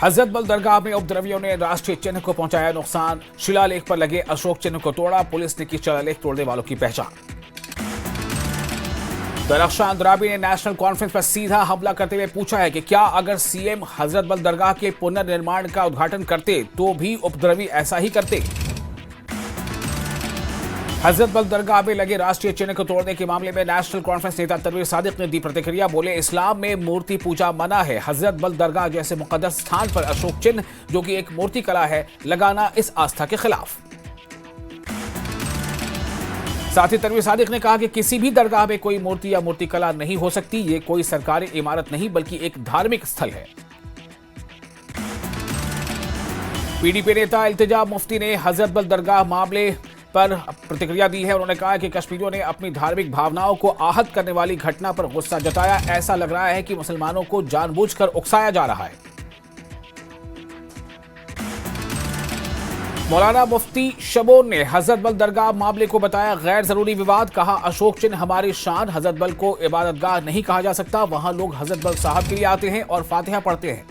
हजरत बल दरगाह में उपद्रवियों ने राष्ट्रीय चिन्ह को पहुंचाया नुकसान। शिलालेख पर लगे अशोक चिन्ह को तोड़ा। पुलिस ने की शिलालेख तोड़ने वालों की पहचान। दरख्शान अंद्राबी ने नेशनल कॉन्फ्रेंस पर सीधा हमला करते हुए पूछा है कि क्या अगर सीएम हजरत बल दरगाह के पुनर्निर्माण का उद्घाटन करते तो भी उपद्रवी ऐसा ही करते। हजरत बल दरगाह में लगे राष्ट्रीय चिन्ह को तोड़ने के मामले में नेशनल कॉन्फ्रेंस नेता तनवीर सादिक ने दी प्रतिक्रिया। बोले, इस्लाम में मूर्ति पूजा मना है। हजरत बल दरगाह जैसे मुकद्दस स्थान पर अशोक चिन्ह, जो कि एक मूर्ति कला है, लगाना इस आस्था के खिलाफ। साथ ही तनवीर सादिक ने कहा कि किसी भी दरगाह में कोई मूर्ति या मूर्ति कला नहीं हो सकती। ये कोई सरकारी इमारत नहीं बल्कि एक धार्मिक स्थल है। पीडीपी नेता इल्तिजा मुफ्ती ने हजरत बल दरगाह मामले पर प्रतिक्रिया दी है। उन्होंने कहा कि कश्मीरियों ने अपनी धार्मिक भावनाओं को आहत करने वाली घटना पर गुस्सा जताया। ऐसा लग रहा है कि मुसलमानों को जानबूझकर उकसाया जा रहा है। मौलाना मुफ्ती शबोन ने हजरत बल दरगाह मामले को बताया गैर जरूरी विवाद। कहा, अशोक चिन्ह हमारी शान। हजरत बल को इबादतगाह नहीं कहा जा सकता। वहां लोग हजरत बल साहब के लिए आते हैं और फातिहा पढ़ते हैं।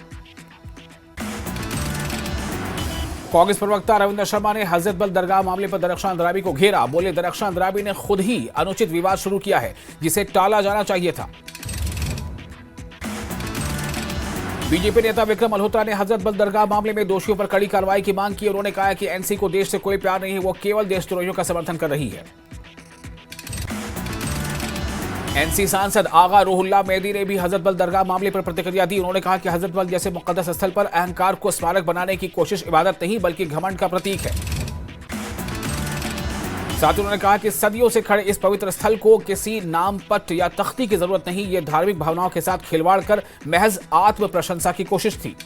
कांग्रेस प्रवक्ता रविंद्र शर्मा ने हजरत बल दरगाह मामले पर दरख्शान अंद्राबी को घेरा। बोले, दरख्शान अंद्राबी ने खुद ही अनुचित विवाद शुरू किया है जिसे टाला जाना चाहिए था। बीजेपी नेता विक्रम मल्होत्रा ने हजरत बल दरगाह मामले में दोषियों पर कड़ी कार्रवाई की मांग की। उन्होंने कहा कि एनसी को देश से कोई प्यार नहीं है, वो केवल देशद्रोहियों का समर्थन कर रही है। एनसी सांसद आगा रूहुल्लाह मेहदी ने भी हजरत बल दरगाह मामले पर प्रतिक्रिया दी। उन्होंने कहा कि हजरत बल जैसे मुकद्दस स्थल पर अहंकार को स्मारक बनाने की कोशिश इबादत नहीं बल्कि घमंड का प्रतीक है। साथ ही उन्होंने कहा कि सदियों से खड़े इस पवित्र स्थल को किसी नाम पट्ट या तख्ती की जरूरत नहीं। ये धार्मिक भावनाओं के साथ खिलवाड़ कर महज आत्म प्रशंसा की कोशिश थी।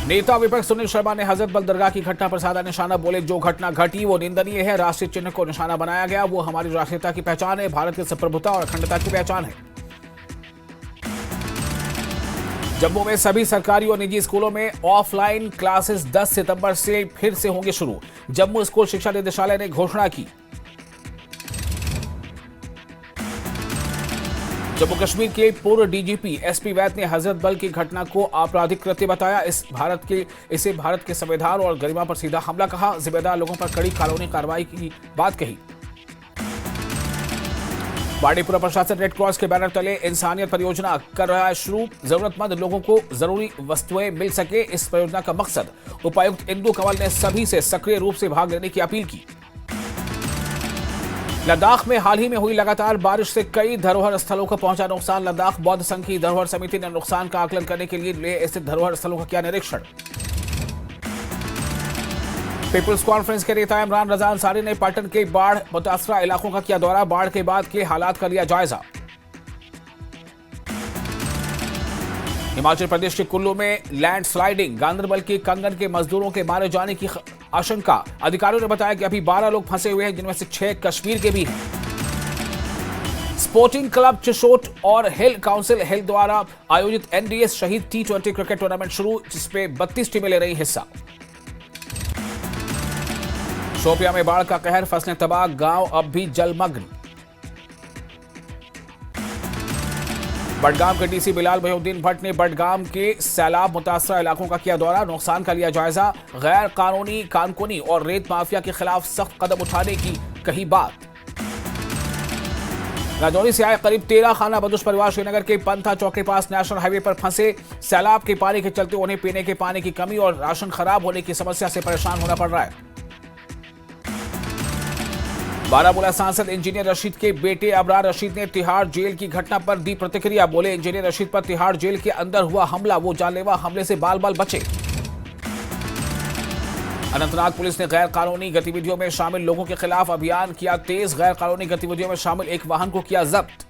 नेता विपक्ष सुनील शर्मा ने हजरत बल दरगाह की घटना पर साधा निशाना। बोले, जो घटना घटी वो निंदनीय है। राष्ट्रीय चिन्ह को निशाना बनाया गया, वो हमारी राष्ट्रीयता की पहचान है, भारत की संप्रभुता और अखंडता की पहचान है। जम्मू में सभी सरकारी और निजी स्कूलों में ऑफलाइन क्लासेस 10 सितंबर से फिर से होंगे शुरू। जम्मू स्कूल शिक्षा निदेशालय ने घोषणा की। जम्मू कश्मीर के पूर्व डीजीपी एसपी वैद ने हजरत बल की घटना को आपराधिक कृत्य बताया। इसे भारत के संविधान और गरिमा पर सीधा हमला कहा। जिम्मेदार लोगों पर कड़ी कानूनी कार्रवाई की बात कही। बाड़ीपुरा प्रशासन रेड क्रॉस के बैनर तले इंसानियत परियोजना कर रहा है शुरू। जरूरतमंद लोगों को जरूरी वस्तुएं मिल सके, इस परियोजना का मकसद। उपायुक्त इंदु कंवल ने सभी से सक्रिय रूप से भाग लेने की अपील की। लद्दाख में हाल ही में हुई लगातार बारिश से कई धरोहर स्थलों को पहुंचा नुकसान। लद्दाख बौद्ध संघ की धरोहर समिति ने नुकसान का आकलन करने के लिए लेह स्थित धरोहर स्थलों का किया निरीक्षण। पीपुल्स कॉन्फ्रेंस के नेता इमरान रजा अंसारी ने पाटन के बाढ़ मुतासरा इलाकों का किया दौरा। बाढ़ के बाद के हालात का लिया जायजा। हिमाचल प्रदेश के कुल्लू में लैंडस्लाइडिंग। गांदरबल के कंगन के मजदूरों के मारे जाने की आशंका। अधिकारियों ने बताया कि अभी 12 लोग फंसे हुए हैं, जिनमें से 6 कश्मीर के भी हैं। स्पोर्टिंग क्लब चिशोट और हिल काउंसिल हिल द्वारा आयोजित एनडीएस शहीद T20 क्रिकेट टूर्नामेंट शुरू, जिसमें 32 टीमें ले रही हिस्सा। शोपियां में बाढ़ का कहर, फसलें तबाह, गांव अब भी जलमग्न। बडगाम के डीसी बिलाल मोहिउद्दीन भट्ट ने बडगाम के सैलाब मुतासरा इलाकों का किया दौरा। नुकसान का लिया जायजा। गैर कानूनी कानकुनी और रेत माफिया के खिलाफ सख्त कदम उठाने की कही बात। राजौरी से आए करीब 13 खाना बदोश परिवार श्रीनगर के पंथा चौक के पास नेशनल हाईवे पर फंसे। सैलाब के पानी के चलते उन्हें पीने के पानी की कमी और राशन खराब होने की समस्या से परेशान होना पड़ रहा है। बारामूला सांसद इंजीनियर रशीद के बेटे अबरार रशीद ने तिहाड़ जेल की घटना पर दी प्रतिक्रिया। बोले, इंजीनियर रशीद पर तिहाड़ जेल के अंदर हुआ हमला, वो जानलेवा हमले से बाल बाल बचे। अनंतनाग पुलिस ने गैर कानूनी गतिविधियों में शामिल लोगों के खिलाफ अभियान किया तेज। गैर कानूनी गतिविधियों में शामिल एक वाहन को किया जब्त।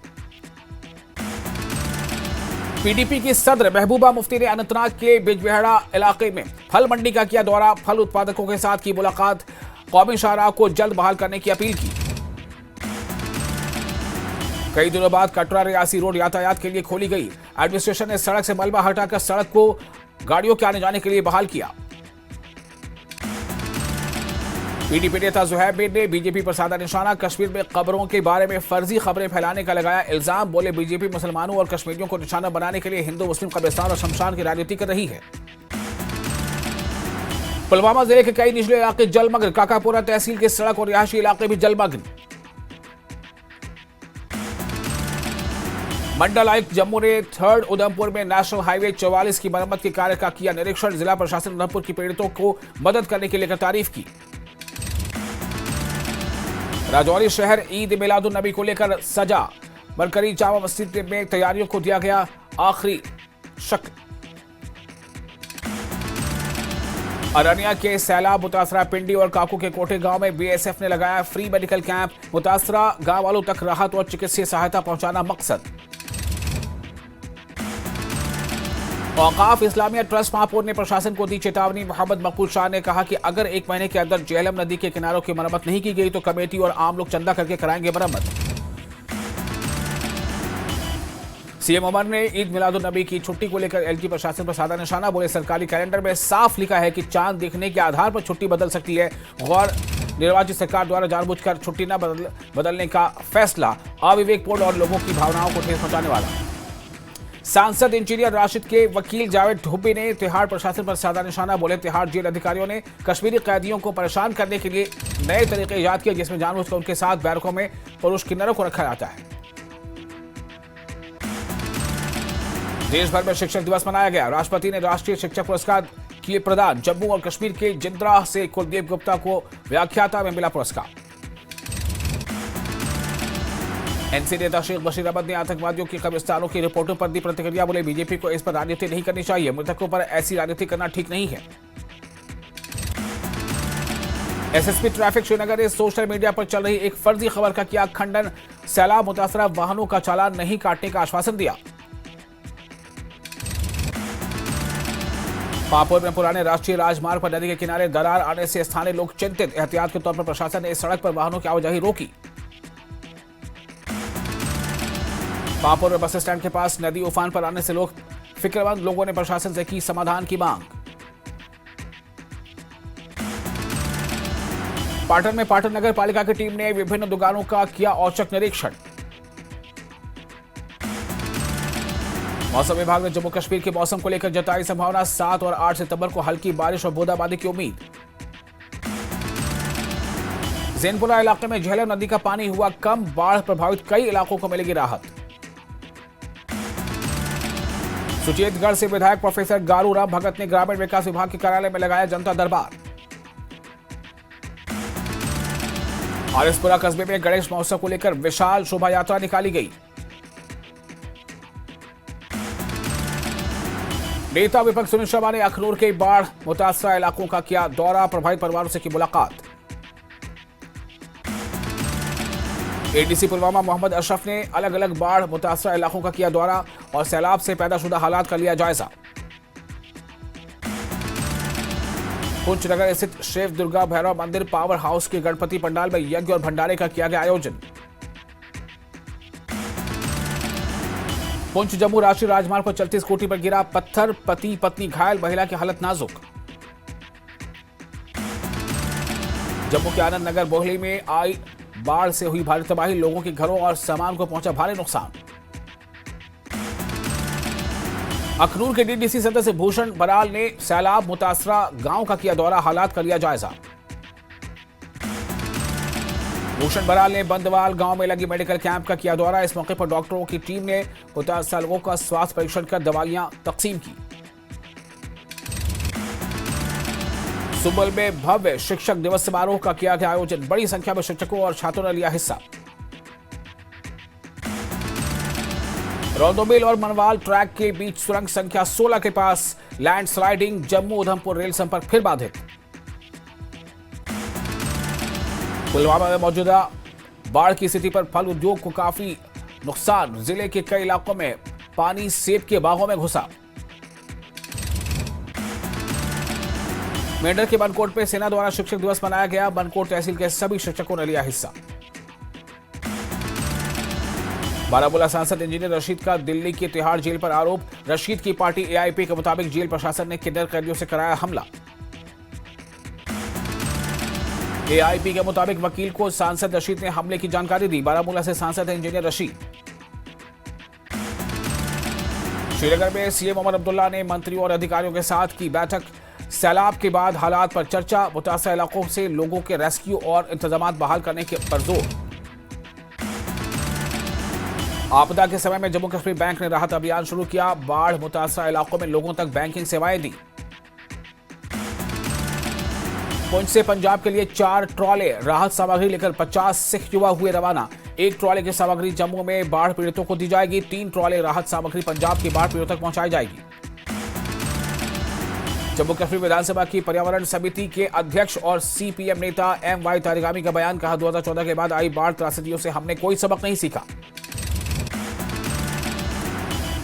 पीडीपी की सदर महबूबा मुफ्ती ने अनंतनाग के बिजबेहड़ा इलाके में फल मंडी का किया दौरा। फल उत्पादकों के साथ की मुलाकात। कौमी शाहराह को जल्द बहाल करने की अपील की। कई दिनों बाद कटरा रियासी रोड यातायात के लिए खोली गई। एडमिनिस्ट्रेशन ने सड़क से मलबा हटाकर सड़क को गाड़ियों के आने जाने के लिए बहाल किया। पीडीपी नेता जुहैब मीर ने बीजेपी पर साधा निशाना। कश्मीर में कब्रों के बारे में फर्जी खबरें फैलाने का लगाया इल्जाम। बोले बीजेपी मुसलमानों और कश्मीरियों को निशाना बनाने के लिए हिंदू मुस्लिम कब्रिस्तान और शमशान की राजनीति कर रही है। पुलवामा जिले के कई निचले इलाके जलमग्न। काकापुरा तहसील के सड़क और रिहायशी इलाके भी जलमग्न। मंडल आयुक्त जम्मू ने 3rd उधमपुर में नेशनल हाईवे 44 की मरम्मत के कार्य का किया निरीक्षण। जिला प्रशासन उधमपुर की पीड़ितों को मदद करने के लिए तारीफ की। राजौरी शहर ईद मिलादुन नबी को लेकर सजा। मरकरी जामा मस्जिद में तैयारियों को दिया गया आखिरी शक्ल। अरनिया के सैलाब मुतासरा पिंडी और काकू के कोटे गांव में बीएसएफ ने लगाया फ्री मेडिकल कैंप। मुतासरा गांव वालों तक राहत और चिकित्सीय सहायता पहुंचाना मकसद। औकाफ इस्लामिया ट्रस्ट महापौर ने प्रशासन को दी चेतावनी। मोहम्मद मकबूल शाह ने कहा कि अगर 1 महीने के अंदर झेलम नदी के किनारों की मरम्मत नहीं की गई तो कमेटी और आम लोग चंदा करके कराएंगे मरम्मत। सीएम उमर ने ईद मिलादुन नबी की छुट्टी को लेकर एलजी प्रशासन पर साधा निशाना। बोले सरकारी कैलेंडर में साफ लिखा है कि चांद देखने के आधार पर छुट्टी बदल सकती है। गौर निर्वाचित सरकार द्वारा जानबूझकर छुट्टी न बदलने का फैसला अविवेकपूर्ण और लोगों की भावनाओं को ठेस पहुंचाने वाला। सांसद इंजीनियर राशिद के वकील जावेद ढुब्बी ने तिहाड़ प्रशासन पर साधा निशाना। बोले तिहाड़ जेल अधिकारियों ने कश्मीरी कैदियों को परेशान करने के लिए नए तरीके इजाद किए जिसमें जानबूझकर उनके साथ बैरकों में पुरुष किन्नरों को रखा जाता है। देश भर में शिक्षक दिवस मनाया गया। राष्ट्रपति ने राष्ट्रीय शिक्षक पुरस्कार किए प्रदान। जम्मू और कश्मीर के जिंद्रा से कुलदीप गुप्ता को व्याख्याता में मिला पुरस्कार। एनसी नेता शेख बशीर अहमद ने आतंकवादियों की कब्रिस्तानों की रिपोर्टों पर दी प्रतिक्रिया। बोले बीजेपी को इस पर राजनीति नहीं करनी चाहिए। मृतकों पर ऐसी राजनीति करना ठीक नहीं है। एसएसपी ट्रैफिक श्रीनगर ने सोशल मीडिया पर चल रही एक फर्जी खबर का किया खंडन। सैलाब मुतासरा वाहनों का चालान नहीं काटने का आश्वासन दिया। पापुर में पुराने राष्ट्रीय राजमार्ग पर नदी के किनारे दरार आने से स्थानीय लोग चिंतित। एहतियात के तौर पर प्रशासन ने इस सड़क पर वाहनों की आवाजाही रोकी। पापुर में बस स्टैंड के पास नदी उफान पर आने से लोग फिक्रमंद। लोगों ने प्रशासन से की समाधान की मांग। पाटन में पाटन नगर पालिका की टीम ने विभिन्न दुकानों का किया औचक निरीक्षण। मौसम विभाग ने जम्मू कश्मीर के मौसम को लेकर जताई संभावना। 7 और 8 सितंबर को हल्की बारिश और बूंदाबांदी की उम्मीद। जैनपुरा इलाके में झेलम नदी का पानी हुआ कम। बाढ़ प्रभावित कई इलाकों को मिलेगी राहत। सुचेतगढ़ से विधायक प्रोफेसर गारू राम भगत ने ग्रामीण विकास विभाग के कार्यालय में लगाया जनता दरबार। आरिसपुरा कस्बे में गणेश महोत्सव को लेकर विशाल शोभा यात्रा निकाली गई। नेता विपक्ष सुनील शर्मा ने अखनूर के बाढ़ मुतासरा इलाकों का किया दौरा। प्रभावित परिवारों से की मुलाकात। एडीसी पुलवामा मोहम्मद अशरफ ने अलग अलग बाढ़ मुतासरा इलाकों का किया दौरा और सैलाब से पैदाशुदा हालात का लिया जायजा। पुंछ नगर स्थित शिव दुर्गा भैरव मंदिर पावर हाउस के गणपति पंडाल में यज्ञ और भंडारे का किया गया आयोजन। पुंछ जम्मू राष्ट्रीय राजमार्ग पर चलती स्कूटी पर गिरा पत्थर। पति पत्नी घायल। महिला की हालत नाजुक। जम्मू के आनंद नगर बोहली में आई बाढ़ से हुई भारी तबाही। लोगों के घरों और सामान को पहुंचा भारी नुकसान। अखनूर के डीडीसी सदस्य भूषण बराल ने सैलाब मुतासरा गांव का किया दौरा। हालात का लिया जायजा। भूषण बराल ने बंदवाल गांव में लगी मेडिकल कैंप का किया दौरा। इस मौके पर डॉक्टरों की टीम ने मुतासरा लोगों का स्वास्थ्य परीक्षण कर दवाइयां तकसीम की। सुबल में भव्य शिक्षक दिवस समारोह का किया गया आयोजन। बड़ी संख्या में शिक्षकों और छात्रों ने लिया हिस्सा। रौदोबिल और मनवाल ट्रैक के बीच सुरंग संख्या 16 के पास लैंडस्लाइडिंग। जम्मू उधमपुर रेल संपर्क फिर बाधित। पुलवामा में मौजूदा बाढ़ की स्थिति पर फल उद्योग को काफी नुकसान। जिले के कई इलाकों में पानी सेब के बागों में घुसा। मेंढर के बनकोट पे सेना द्वारा शिक्षक दिवस मनाया गया। बनकोट तहसील के सभी शिक्षकों ने लिया हिस्सा। बारामूला सांसद इंजीनियर रशीद का दिल्ली की तिहाड़ जेल पर आरोप। रशीद की पार्टी एआईपी के मुताबिक जेल प्रशासन ने किन्नर कैदियों से कराया हमला। एआईपी के मुताबिक वकील को सांसद रशीद ने हमले की जानकारी दी। बारामूला से सांसद इंजीनियर रशीद। श्रीनगर में सीएम उमर अब्दुल्ला ने मंत्रियों और अधिकारियों के साथ की बैठक। सैलाब के बाद हालात पर चर्चा। मुतासर इलाकों से लोगों के रेस्क्यू और इंतजाम बहाल करने के पर जोर। आपदा के समय में जम्मू कश्मीर बैंक ने राहत अभियान शुरू किया। बाढ़ मुतासर इलाकों में लोगों तक बैंकिंग सेवाएं दी। पुंछ से पंजाब के लिए 4 ट्रॉले राहत सामग्री लेकर 50 सिख युवा हुए रवाना। 1 ट्रॉले की सामग्री जम्मू में बाढ़ पीड़ितों को दी जाएगी। 3 ट्रॉले राहत सामग्री पंजाब की बाढ़ पीड़ितों तक पहुंचाई जाएगी। जम्मू कश्मीर विधानसभा की पर्यावरण समिति के अध्यक्ष और सीपीएम नेता एम.वाई. तारिगामी का बयान। कहा, 2014 के बाद आई बाढ़ त्रासदियों से हमने कोई सबक नहीं सीखा।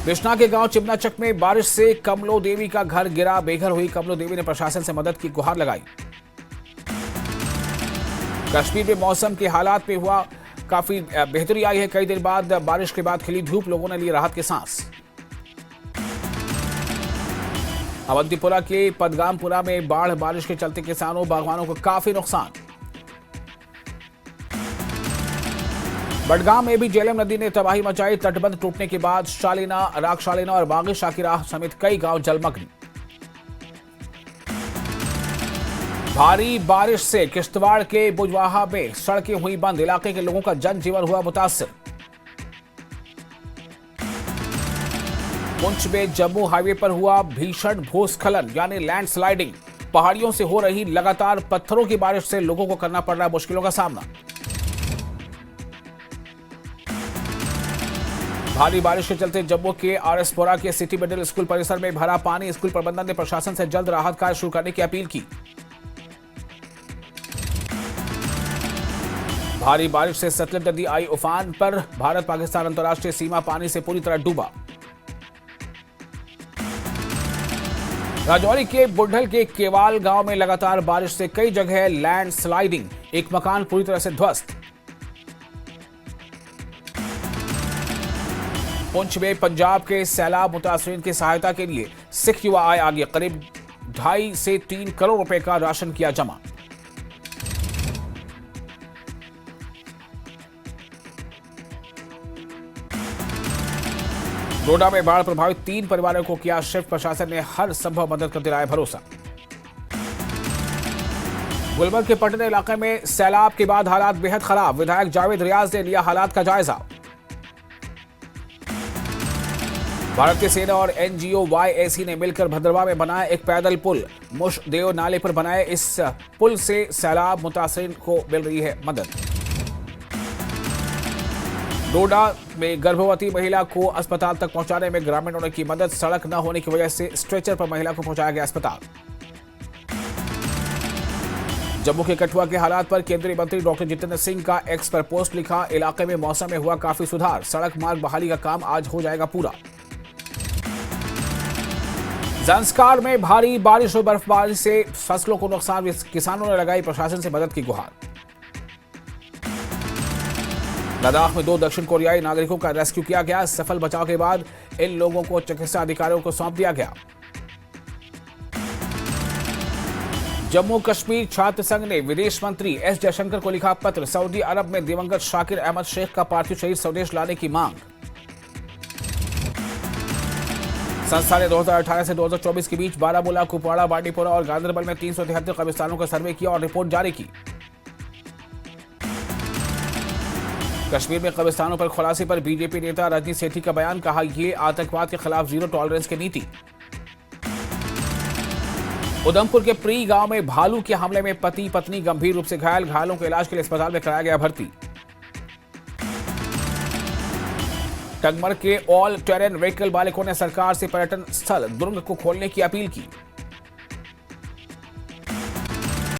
बिश्ना के गांव चिमनाचक में बारिश से कमलो देवी का घर गिरा। बेघर हुई कमलो देवी ने प्रशासन से मदद की गुहार लगाई। कश्मीर में मौसम के हालात में हुआ काफी बेहतरी आई है। कई दिन बाद बारिश के बाद खिली धूप, लोगों ने ली राहत की सांस। अवंतीपुरा के पदगामपुरा में बाढ़ बारिश के चलते किसानों बागवानों को काफी नुकसान। बडगाम में भी झेलम नदी ने तबाही मचाई। तटबंध टूटने के बाद शालीना, रागशालीना और बागी शाकिरा समेत कई गांव जलमग्न। भारी बारिश से किश्तवाड़ के बुजवाहा में सड़कें हुई बंद। इलाके के लोगों का जनजीवन हुआ मुतासिर। पुंछ में जम्मू हाईवे पर हुआ भीषण भूस्खलन यानी लैंडस्लाइडिंग। पहाड़ियों से हो रही लगातार पत्थरों की बारिश से लोगों को करना पड़ रहा है मुश्किलों का सामना। भारी बारिश के चलते जम्मू के आरएसपुरा के सिटी मिडिल स्कूल परिसर में भरा पानी। स्कूल प्रबंधन ने प्रशासन से जल्द राहत कार्य शुरू करने की अपील की। भारी बारिश से सतलज नदी आई उफान पर। भारत पाकिस्तान अंतर्राष्ट्रीय सीमा पानी से पूरी तरह डूबा। राजौरी के बुढ़ल के केवाल गांव में लगातार बारिश से कई जगह लैंडस्लाइडिंग। एक मकान पूरी तरह से ध्वस्त। पुंछ में पंजाब के सैलाब मुतासरीन की सहायता के लिए सिख युवा आए आगे। करीब 2.5 से 3 करोड़ रुपए का राशन किया जमा। डोडा में बाढ़ प्रभावित 3 परिवारों को किया शिफ्ट। प्रशासन ने हर संभव मदद कर दिलाया भरोसा। गुलबर्ग के पटना इलाके में सैलाब के बाद हालात बेहद खराब। विधायक जावेद रियाज ने लिया हालात का जायजा। भारतीय सेना और एनजीओ वाईएसी ने मिलकर भद्रवा में बनाया एक पैदल पुल। मुशदेव नाले पर बनाए इस पुल से सैलाब मुतासरीन को मिल रही है मदद। डोडा में गर्भवती महिला को अस्पताल तक पहुंचाने में ग्रामीणों ने की मदद। सड़क न होने की वजह से स्ट्रेचर पर महिला को पहुंचाया गया अस्पताल। जम्मू के कठुआ के हालात पर केंद्रीय मंत्री डॉक्टर जितेंद्र सिंह का एक्स पर पोस्ट लिखा। इलाके में मौसम में हुआ काफी सुधार। सड़क मार्ग बहाली का काम आज हो जाएगा पूरा। ज़ंस्कार में भारी बारिश और बर्फबारी से फसलों को नुकसान। किसानों ने लगाई प्रशासन से मदद की गुहार। लद्दाख में 2 दक्षिण कोरियाई नागरिकों का रेस्क्यू किया गया। सफल बचाव के बाद इन लोगों को चिकित्सा अधिकारियों को सौंप दिया गया। जम्मू कश्मीर छात्र संघ ने विदेश मंत्री एस जयशंकर को लिखा पत्र। सऊदी अरब में दिवंगत शाकिर अहमद शेख का पार्थिव शरीर स्वदेश लाने की मांग। संस्था ने 2018 से 2024 के बीच बारामूला, कुपवाड़ा, बांडीपुरा और गांदरबल में 373 कब्रिस्तानों का सर्वे किया और रिपोर्ट जारी की। कश्मीर में कब्रिस्तानों पर खुलासे पर बीजेपी नेता रजनीश सेठी का बयान। कहा, यह आतंकवाद के खिलाफ जीरो टॉलरेंस की नीति। उधमपुर के प्री गांव में भालू के हमले में पति पत्नी गंभीर रूप से घायल। घायलों को इलाज के लिए अस्पताल में कराया गया भर्ती। टंगमर के ऑल टेरेन व्हीकल मालिकों ने सरकार से पर्यटन स्थल दुर्ग को खोलने की अपील की।